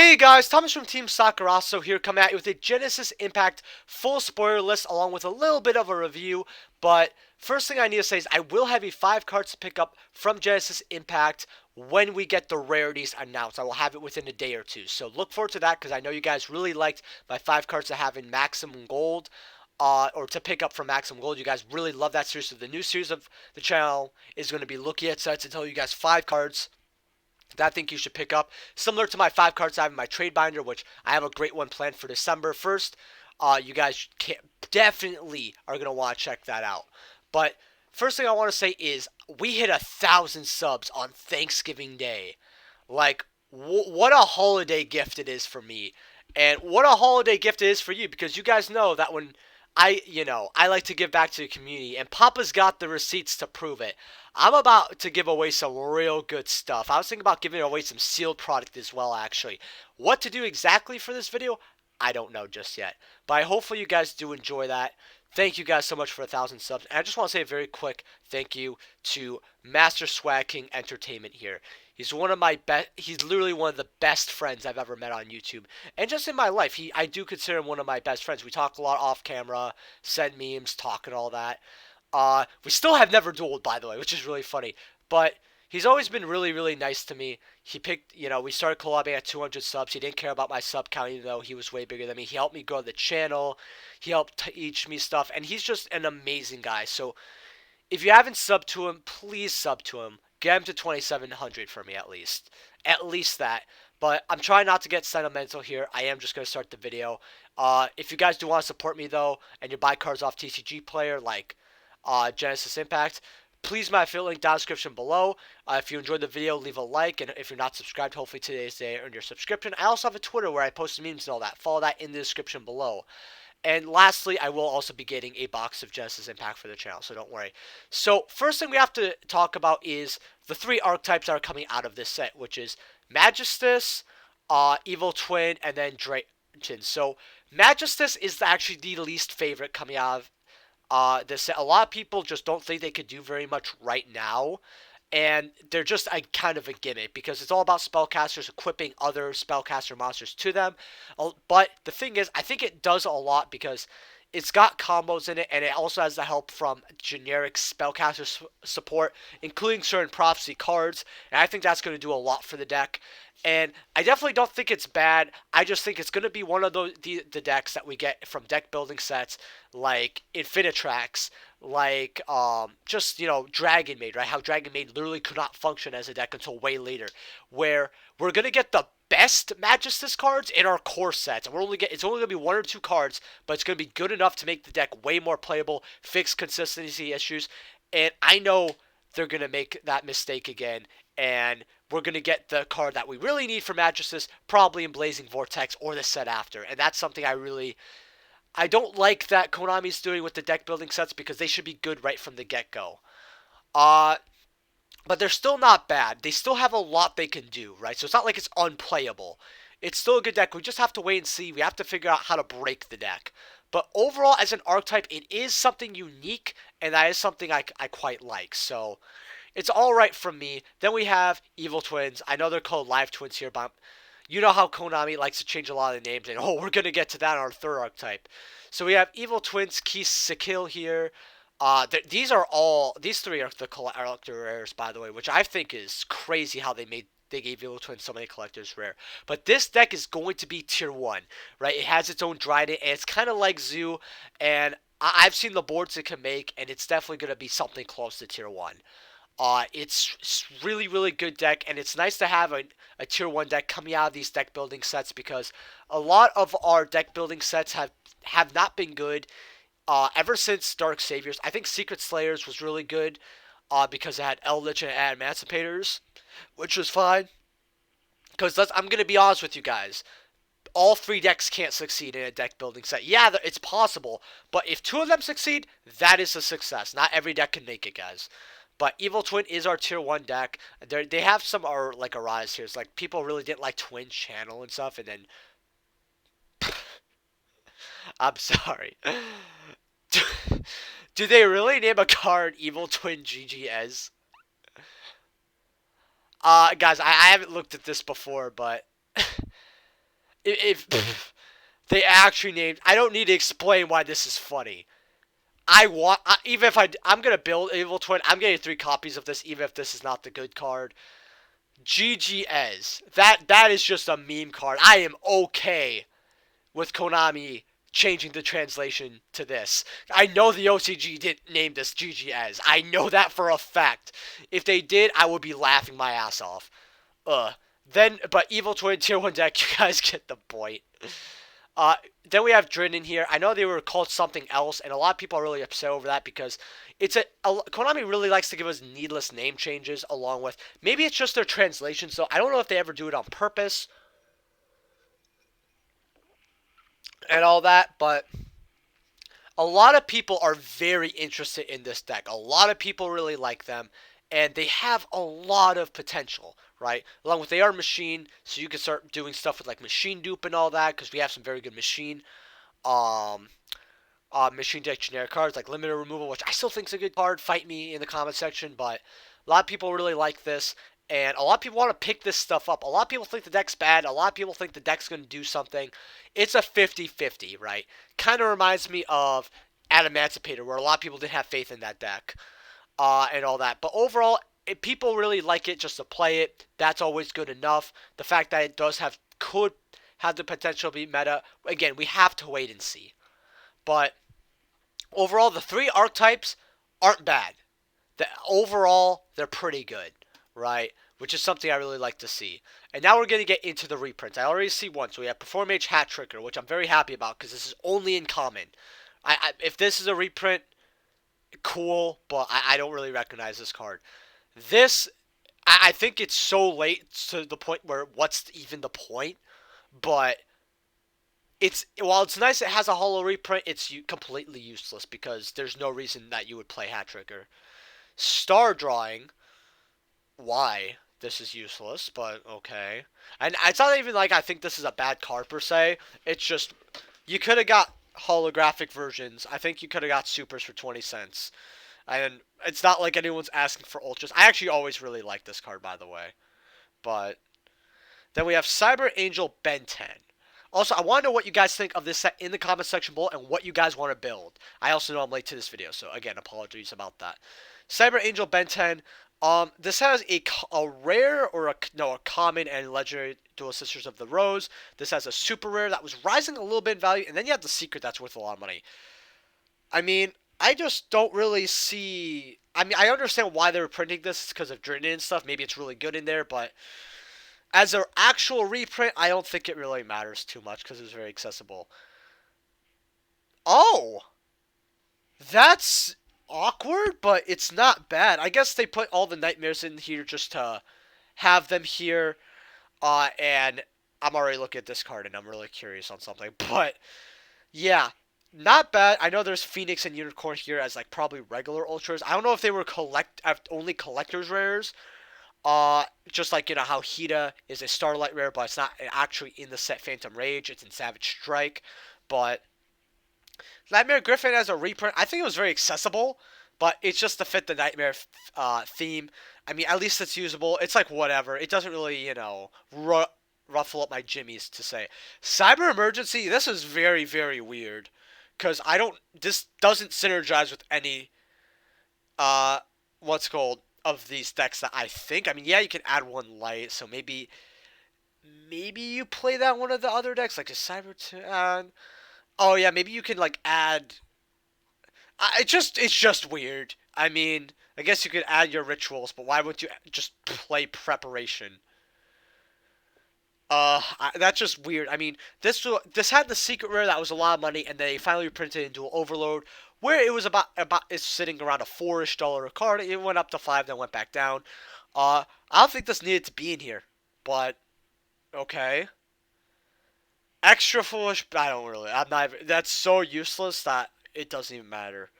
Hey guys, Thomas from Team Sakurasso here, coming at you with a Genesis Impact full spoiler list along with a little bit of a review. But first thing I need to say is I will have you 5 cards to pick up from Genesis Impact when we get the rarities announced. I will have it within a day or two. So look forward to that because I know you guys really liked my 5 cards to have in Maximum Gold. Or to pick up from Maximum Gold. You guys really love that series. So the new series of the channel is going to be looking at sets and tell you guys 5 cards that I think you should pick up. Similar to my 5 cards I have in my trade binder, which I have a great one planned for December 1st. You guys definitely are going to want to check that out. But first thing I want to say is we hit 1,000 subs on Thanksgiving Day. Like, what a holiday gift it is for me. And what a holiday gift it is for you, because you guys know that when I like to give back to the community, and Papa's got the receipts to prove it. I'm about to give away some real good stuff. I was thinking about giving away some sealed product as well, actually. What to do exactly for this video, I don't know just yet. But hopefully you guys do enjoy that. Thank you guys so much for 1,000 subs. And I just want to say a very quick thank you to Master Swag King Entertainment here. He's one of my best. He's literally one of the best friends I've ever met on YouTube, and just in my life. I do consider him one of my best friends. We talk a lot off camera, send memes, talk and all that. We still have never dueled, by the way, which is really funny. But he's always been really, really nice to me. He picked, we started collabing at 200 subs. He didn't care about my sub count, even though he was way bigger than me. He helped me grow the channel. He helped teach me stuff, and he's just an amazing guy. So if you haven't subbed to him, please sub to him. Get him to 2,700 for me at least. At least that. But I'm trying not to get sentimental here. I am just going to start the video. If you guys do want to support me, though, and you buy cards off TCG Player like Genesis Impact, please my affiliate link down in the description below. If you enjoyed the video, leave a like. And if you're not subscribed, hopefully today's the day to earn your subscription. I also have a Twitter where I post memes and all that. Follow that in the description below. And lastly, I will also be getting a box of Genesis Impact for the channel, so don't worry. So first thing we have to talk about is the 3 archetypes that are coming out of this set, which is Magistus, Evil Twin, and then Drayton. So Magistus is actually the least favorite coming out of this set. A lot of people just don't think they could do very much right now. And they're just a kind of a gimmick because it's all about spellcasters equipping other spellcaster monsters to them. But the thing is, I think it does a lot because it's got combos in it, and it also has the help from generic spellcaster support, including certain prophecy cards. And I think that's going to do a lot for the deck. And I definitely don't think it's bad. I just think it's going to be one of the decks that we get from deck building sets like Infinitrax, like Dragon Maid, right? How Dragon Maid literally could not function as a deck until way later, where we're going to get the best Magistus cards in our core sets, and it's only gonna be 1 or 2 cards, but it's gonna be good enough to make the deck way more playable, fix consistency issues, and I know they're gonna make that mistake again, and we're gonna get the card that we really need for Magistus, probably in Blazing Vortex or the set after, and that's something I don't like that Konami's doing with the deck building sets because they should be good right from the get-go. But they're still not bad. They still have a lot they can do, right? So it's not like it's unplayable. It's still a good deck. We just have to wait and see. We have to figure out how to break the deck. But overall, as an archetype, it is something unique, and that is something I quite like. So it's all right from me. Then we have Evil Twins. I know they're called Live Twins here, but you know how Konami likes to change a lot of the names, and we're going to get to that on our 3rd archetype. So we have Evil Twins, Kill here. These 3 are the collector rares, by the way, which I think is crazy how they gave Evil Twin so many collectors rare. But this deck is going to be tier 1, right? It has its own Dryden, and it's kind of like Zoo, and I've seen the boards it can make, and it's definitely going to be something close to tier 1. It's really, really good deck, and it's nice to have a tier 1 deck coming out of these deck building sets because a lot of our deck building sets have not been good. Ever since Dark Saviors. I think Secret Slayers was really good because it had Eldritch and it had Emancipators, which was fine. Because I'm going to be honest with you guys. All 3 decks can't succeed in a deck building set. Yeah, it's possible, but if 2 of them succeed, that is a success. Not every deck can make it, guys. But Evil Twin is our tier 1 deck. They have some like a rise here. It's like people really didn't like Twin Channel and stuff, and then I'm sorry. Do they really name a card Evil Twin GGS? Guys, I haven't looked at this before, but If they actually named, I don't need to explain why this is funny. I want, even if I'm gonna build Evil Twin, I'm getting 3 copies of this, even if this is not the good card. GGS. That is just a meme card. I am okay with Konami changing the translation to this. I know the OCG didn't name this GGS. I know that for a fact. If they did, I would be laughing my ass off. Uh. But Evil Twin Tier 1 deck, you guys get the point. Uh, then we have Drin in here. I know they were called something else, and a lot of people are really upset over that because Konami really likes to give us needless name changes along with, maybe it's just their translation, so I don't know if they ever do it on purpose and all that, but a lot of people are very interested in this deck. A lot of people really like them, and they have a lot of potential, right? Along with they are machine, so you can start doing stuff with like machine dupe and all that, because we have some very good um, machine deck generic cards like limited removal, which I still think is a good card. Fight me in the comment section, but a lot of people really like this, and a lot of people want to pick this stuff up. A lot of people think the deck's bad. A lot of people think the deck's going to do something. It's a 50-50, right? Kind of reminds me of Emancipator, where a lot of people didn't have faith in that deck and all that. But overall, if people really like it just to play it, that's always good enough. The fact that it could have the potential to be meta, again, we have to wait and see. But overall, the 3 archetypes aren't bad. Overall, they're pretty good, right? Which is something I really like to see. And now we're going to get into the reprints. I already see one. So we have Perform Mage Hat Tricker, which I'm very happy about because this is only in common. If this is a reprint, cool, but I don't really recognize this card. This, I think it's so late to the point where what's even the point? But while it's nice it has a holo reprint, it's completely useless because there's no reason that you would play Hat Tricker. Star Drawing, why? This is useless, but okay. And it's not even like I think this is a bad card per se. It's just you could have got holographic versions. I think you could have got supers for 20 cents. And it's not like anyone's asking for ultras. I actually always really like this card, by the way. But then we have Cyberangel Ben 10. Also, I want to know what you guys think of this set in the comment section below and what you guys want to build. I also know I'm late to this video, so again, apologies about that. Cyberangel Ben 10. This has a rare or a common and legendary Dual Sisters of the Rose. This has a super rare that was rising a little bit in value, and then you have the secret that's worth a lot of money. I mean, I just don't really see. I mean, I understand why they were printing this. It's because of Drin and stuff. Maybe it's really good in there, but as an actual reprint, I don't think it really matters too much because it's very accessible. Oh, that's awkward, but it's not bad. I guess they put all the nightmares in here just to have them here. And I'm already looking at this card, and I'm really curious on something. But yeah, not bad. I know there's Phoenix and Unicorn here as like probably regular ultras. I don't know if they were only collector's rares. Just like how Hida is a Starlight rare, but it's not actually in the set Phantom Rage. It's in Savage Strike, but Nightmare Griffin as a reprint, I think it was very accessible, but it's just to fit the Nightmare theme. I mean, at least it's usable. It's like whatever. It doesn't really, ruffle up my jimmies to say. Cyber Emergency, this is very, very weird. Because this doesn't synergize with any, what's called, of these decks that I think. I mean, yeah, you can add one light, so maybe you play that one of the other decks, like a Cyber... oh, yeah, maybe you can, like, add... it's just weird. I mean, I guess you could add your rituals, but why wouldn't you just play Preparation? That's just weird. I mean, this had the secret rare that was a lot of money, and they finally reprinted it into an Overload, where it was about it's sitting around a $4-ish a card. It went up to $5, then went back down. I don't think this needed to be in here, but okay. Extra foolish. I don't really. I'm not. That's so useless that it doesn't even matter.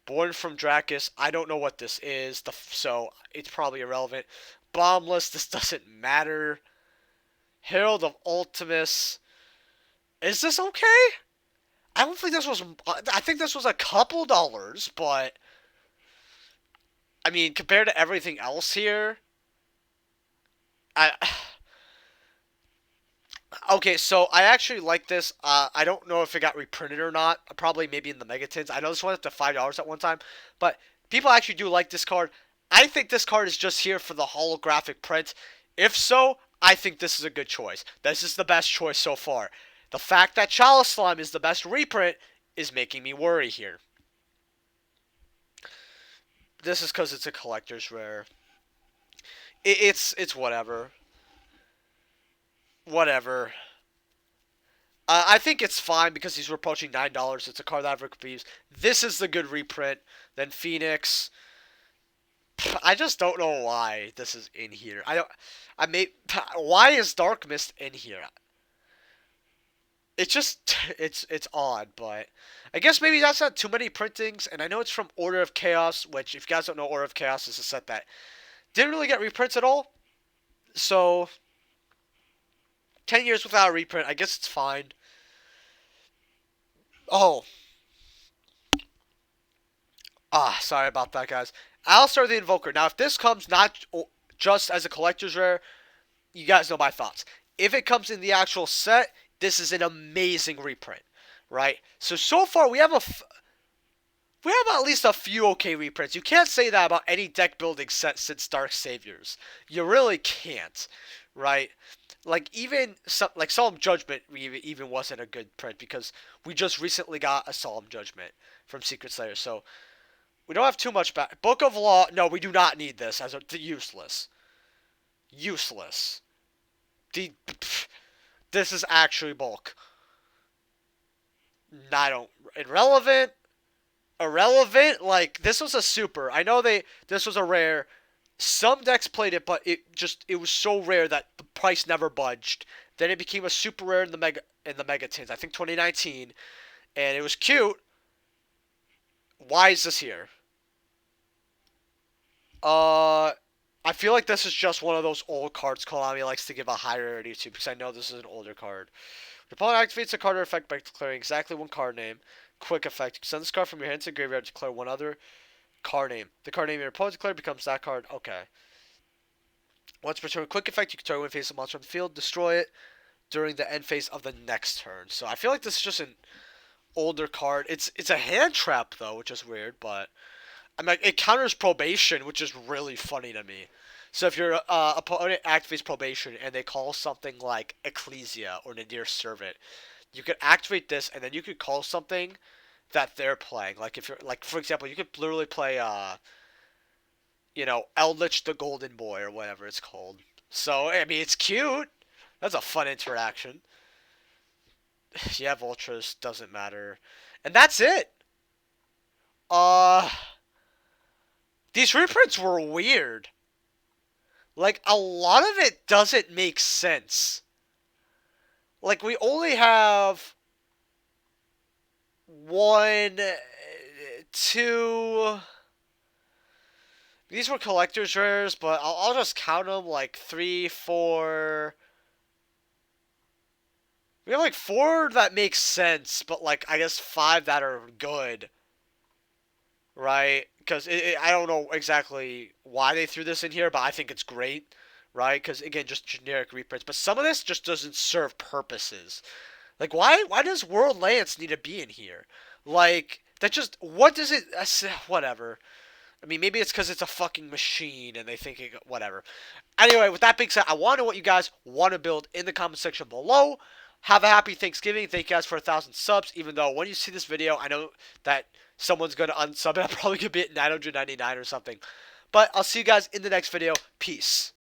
Born from Dracus. I don't know what this is, so it's probably irrelevant. Bombless. This doesn't matter. Herald of Ultimus. Is this okay? I don't think this was... I think this was a couple dollars, but... I mean, compared to everything else here... Okay, so I actually like this. I don't know if it got reprinted or not. Probably maybe in the Megatins. I know this went up to $5 at one time, but people actually do like this card. I think this card is just here for the holographic print. If so, I think this is a good choice. This is the best choice so far. The fact that Chalice Slime is the best reprint is making me worry here. This is because it's a collector's rare. It's whatever. Whatever. I think it's fine because he's approaching $9. It's a card that I've used. This is the good reprint. Then Phoenix. I just don't know why this is in here. I don't. I may. Why is Dark Mist in here? It's just it's odd, but I guess maybe that's not too many printings. And I know it's from Order of Chaos, which if you guys don't know, Order of Chaos is a set that didn't really get reprints at all. So 10 years without a reprint, I guess it's fine. Oh, sorry about that, guys. Alistar the Invoker. Now, if this comes not just as a collector's rare, you guys know my thoughts. If it comes in the actual set, this is an amazing reprint, right? So far we have we have at least a few okay reprints. You can't say that about any deck building set since Dark Saviors. You really can't, right? Like even like Solemn Judgment even wasn't a good print because we just recently got a Solemn Judgment from Secret Slayer. So we don't have too much back. Book of Law. No, we do not need this as useless. Useless. This is actually bulk. I don't. Irrelevant. Irrelevant. Like this was a super. I know this was a rare. Some decks played it, but it was so rare that the price never budged. Then it became a super rare in the Megatins. I think 2019, and it was cute. Why is this here? I feel like this is just one of those old cards Konami likes to give a high rarity to because I know this is an older card. Your opponent activates a card or effect by declaring exactly one card name. Quick effect. You send this card from your hand to the graveyard to declare one other card name. The card name your opponent declared becomes that card. Okay. Once per turn, quick effect, you can target one face of monster on the field, destroy it during the end phase of the next turn. So I feel like this is just an older card. It's a hand trap though, which is weird, but I'm like it counters probation, which is really funny to me. So if your opponent activates probation and they call something like Ecclesia or Nadir Servant, you could activate this and then you could call something that they're playing. Like if you're like for example, you could literally play Eldritch the Golden Boy or whatever it's called. So I mean it's cute. That's a fun interaction. Yeah, Vultures doesn't matter. And that's it. Uh these reprints were weird. Like, a lot of it doesn't make sense. Like, we only have one, two. These were collector's rares, but I'll just count them like 3, 4. We have like 4 that make sense, but like, I guess 5 that are good. Right? Because I don't know exactly why they threw this in here, but I think it's great, right? Because again, just generic reprints. But some of this just doesn't serve purposes. Like, why does World Lance need to be in here? Like, that just what does it? Whatever. I mean, maybe it's because it's a fucking machine and they think whatever. Anyway, with that being said, I want to know what you guys want to build in the comment section below. Have a happy Thanksgiving. Thank you guys for 1,000 subs. Even though when you see this video, I know that someone's going to unsub it. I'm probably going to be at 999 or something. But I'll see you guys in the next video. Peace.